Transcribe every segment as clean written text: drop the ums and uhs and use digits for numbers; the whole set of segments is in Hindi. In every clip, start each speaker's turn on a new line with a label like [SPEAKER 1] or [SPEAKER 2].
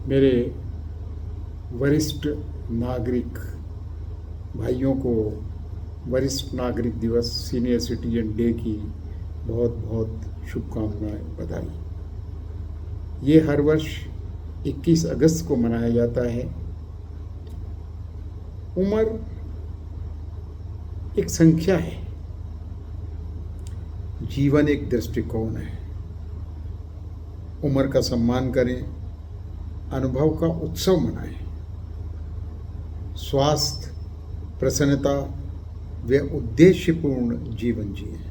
[SPEAKER 1] मेरे वरिष्ठ नागरिक भाइयों को वरिष्ठ नागरिक दिवस सीनियर सिटीजन डे की बहुत बहुत शुभकामनाएं, बधाई। ये हर वर्ष 21 अगस्त को मनाया जाता है। उम्र एक संख्या है, जीवन एक दृष्टिकोण है। उम्र का सम्मान करें, अनुभव का उत्सव मनाएं, स्वास्थ्य, प्रसन्नता व उद्देश्यपूर्ण जीवन जिएं।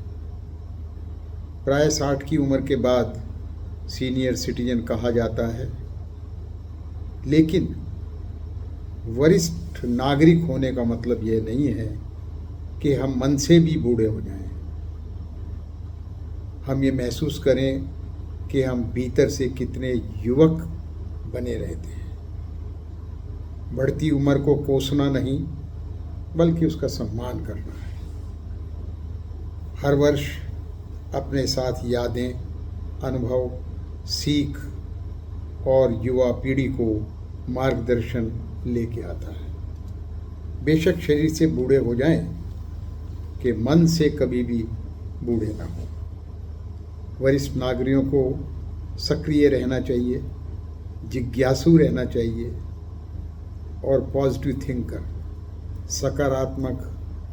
[SPEAKER 1] प्राय 60 की उम्र के बाद सीनियर सिटीजन कहा जाता है, लेकिन वरिष्ठ नागरिक होने का मतलब ये नहीं है कि हम मन से भी बूढ़े हो जाएं। हम ये महसूस करें कि हम भीतर से कितने युवक बने रहते हैं। बढ़ती उम्र को कोसना नहीं, बल्कि उसका सम्मान करना है। हर वर्ष अपने साथ यादें, अनुभव, सीख और युवा पीढ़ी को मार्गदर्शन लेके आता है। बेशक शरीर से बूढ़े हो जाएं, कि मन से कभी भी बूढ़े ना हो। वरिष्ठ नागरिकों को सक्रिय रहना चाहिए, जिज्ञासु रहना चाहिए और पॉजिटिव थिंकर, सकारात्मक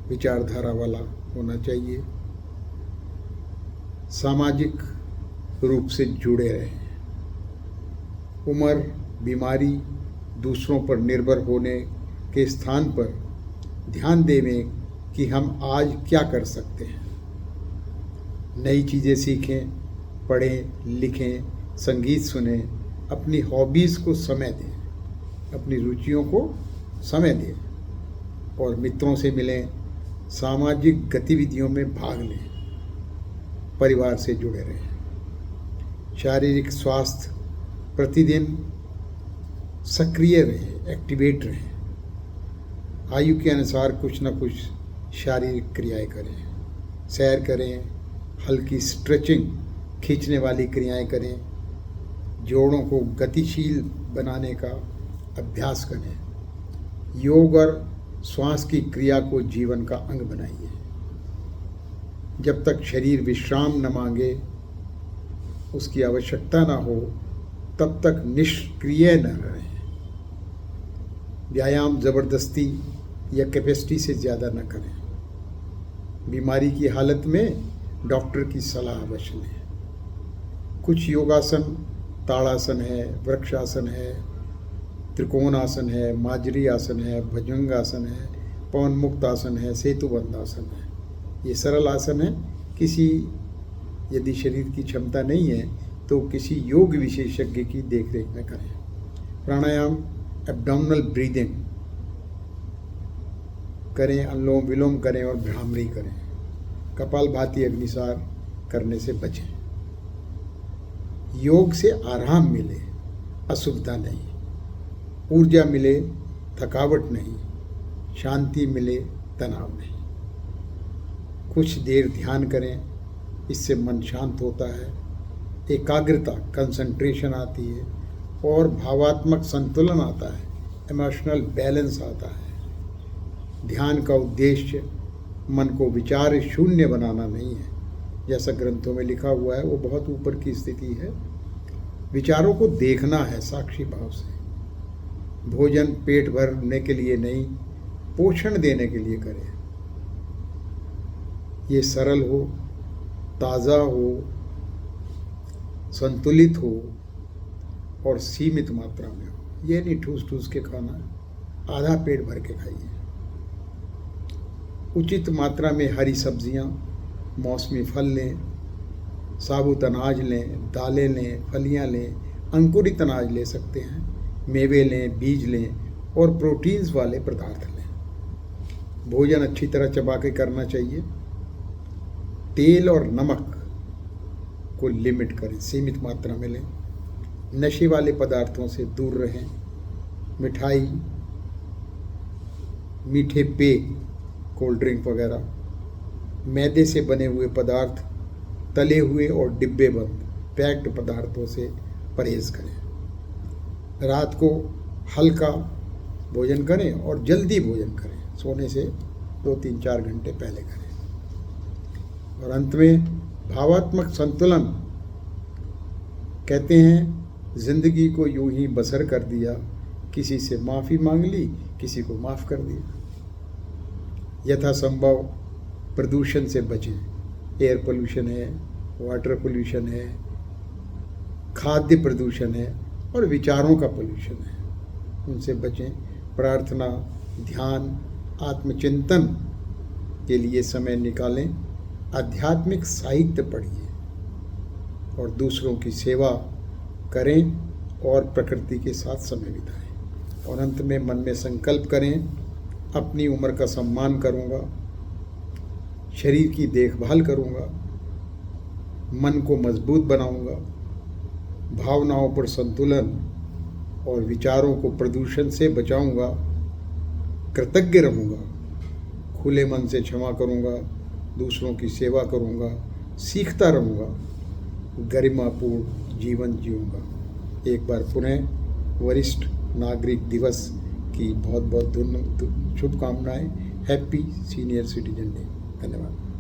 [SPEAKER 1] विचारधारा वाला होना चाहिए। सामाजिक रूप से जुड़े रहें। उम्र, बीमारी, दूसरों पर निर्भर होने के स्थान पर ध्यान दें कि हम आज क्या कर सकते हैं। नई चीज़ें सीखें, पढ़ें, लिखें, संगीत सुनें, अपनी हॉबीज़ को समय दें, अपनी रुचियों को समय दें और मित्रों से मिलें, सामाजिक गतिविधियों में भाग लें, परिवार से जुड़े रहें। शारीरिक स्वास्थ्य, प्रतिदिन सक्रिय रहें, एक्टिवेट रहें। आयु के अनुसार कुछ न कुछ शारीरिक क्रियाएं करें, सैर करें, हल्की स्ट्रेचिंग, खींचने वाली क्रियाएं करें, जोड़ों को गतिशील बनाने का अभ्यास करें। योग और श्वास की क्रिया को जीवन का अंग बनाइए। जब तक शरीर विश्राम न मांगे, उसकी आवश्यकता न हो, तब तक निष्क्रिय न रहें। व्यायाम ज़बरदस्ती या कैपेसिटी से ज़्यादा न करें। बीमारी की हालत में डॉक्टर की सलाह अवश्य लें। कुछ योगासन ताड़ासन है, वृक्षासन है, त्रिकोणासन है, माजरी आसन है, भुजंगासन है, पवन मुक्त आसन है, सेतुबंध आसन है। ये सरल आसन है। यदि शरीर की क्षमता नहीं है तो किसी योग विशेषज्ञ की देखरेख में करें। प्राणायाम, एब्डोमिनल ब्रीदिंग करें, अनुलोम विलोम करें और भ्रामरी करें। कपालभाति अग्निसार करने से बचें। योग से आराम मिले, असुविधा नहीं। ऊर्जा मिले, थकावट नहीं। शांति मिले, तनाव नहीं। कुछ देर ध्यान करें, इससे मन शांत होता है, एकाग्रता, कंसंट्रेशन आती है और भावात्मक संतुलन आता है, इमोशनल बैलेंस आता है। ध्यान का उद्देश्य मन को विचार शून्य बनाना नहीं है, जैसा ग्रंथों में लिखा हुआ है। वो बहुत ऊपर की स्थिति है। विचारों को देखना है साक्षी भाव से। भोजन पेट भरने के लिए नहीं, पोषण देने के लिए करें। ये सरल हो, ताज़ा हो, संतुलित हो और सीमित मात्रा में हो। ये नहीं ठूस ठूस के खाना, आधा पेट भर के खाइए। उचित मात्रा में हरी सब्जियां, मौसमी फल लें, साबुत अनाज लें, दालें लें, फलियां लें, अंकुरित अनाज ले सकते हैं, मेवे लें, बीज लें और प्रोटीन्स वाले पदार्थ लें। भोजन अच्छी तरह चबा के करना चाहिए। तेल और नमक को लिमिट करें, सीमित मात्रा में लें। नशे वाले पदार्थों से दूर रहें। मिठाई, मीठे पेय, कोल्ड ड्रिंक वगैरह, मैदे से बने हुए पदार्थ, तले हुए और डिब्बे बंद पैक्ड पदार्थों से परहेज करें। रात को हल्का भोजन करें और जल्दी भोजन करें, सोने से 2-3-4 घंटे पहले करें। और अंत में भावात्मक संतुलन कहते हैं जिंदगी को यूं ही बसर कर दिया, किसी से माफ़ी मांग ली, किसी को माफ़ कर दिया। यथासंभव प्रदूषण से बचें। एयर पोल्यूशन है, वाटर पोल्यूशन है, खाद्य प्रदूषण है और विचारों का पोल्यूशन है, उनसे बचें। प्रार्थना, ध्यान, आत्मचिंतन के लिए समय निकालें। आध्यात्मिक साहित्य पढ़िए और दूसरों की सेवा करें और प्रकृति के साथ समय बिताएं। और अंत में मन में संकल्प करें, अपनी उम्र का सम्मान करूँगा, शरीर की देखभाल करूँगा, मन को मजबूत बनाऊँगा, भावनाओं पर संतुलन और विचारों को प्रदूषण से बचाऊँगा, कृतज्ञ रहूँगा, खुले मन से क्षमा करूँगा, दूसरों की सेवा करूँगा, सीखता रहूँगा, गरिमापूर्ण जीवन जीऊँगा। एक बार पुनः वरिष्ठ नागरिक दिवस की बहुत बहुत शुभकामनाएं। Happy senior citizen day. धन्यवाद।